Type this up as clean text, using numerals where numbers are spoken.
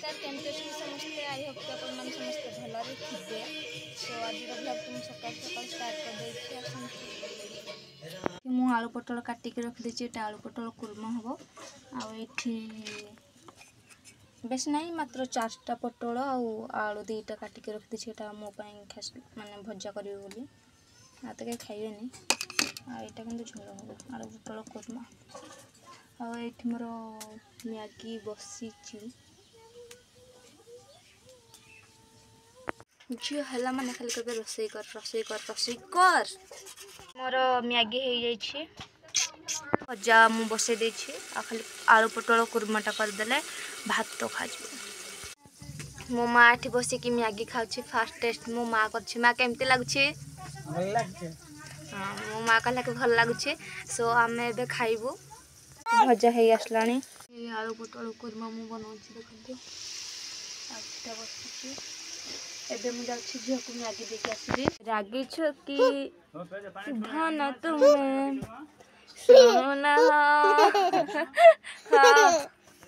नमस्कार केमती अच्छे समस्ते आई होप कि अपन मैंने समस्ते भलरे थे। सो आज ब्लॉग तुम सकाल सकाल स्टार्ट कर दे मु आलू पटल काटिक रखी आलू पटल कुर्मा हम आठी बेस नहीं मात्र 4टा पटल आलू 2टा काटिक रखी मो खास माने भजा करी बोली तो कहीं खाइबेनि आईटा कि झोल हम आलू पटल कुर्मा आई मोर मैगी बसी झील है माने खाली कहे रोसई कर रोसई कर रोसई कर मोर मैगी हो जाइए भजा मु बसई दे खाली आलू पटल कुर्माटा करदे भात तो खा मो माँ एठी बसिकी मैगी खाऊँ फास्ट टेस्ट मो माँ कर माँ केमती लगुच हाँ मो माँ कहला कि भल लगुच सो आम ए खाइबू भजा हो आसला आलू पटल कुर्मा मु बनाऊँ देखते बस एबे मुझे जाऊँ झील को मैगी देके आसबी रागी कि धन तुम्हें सोना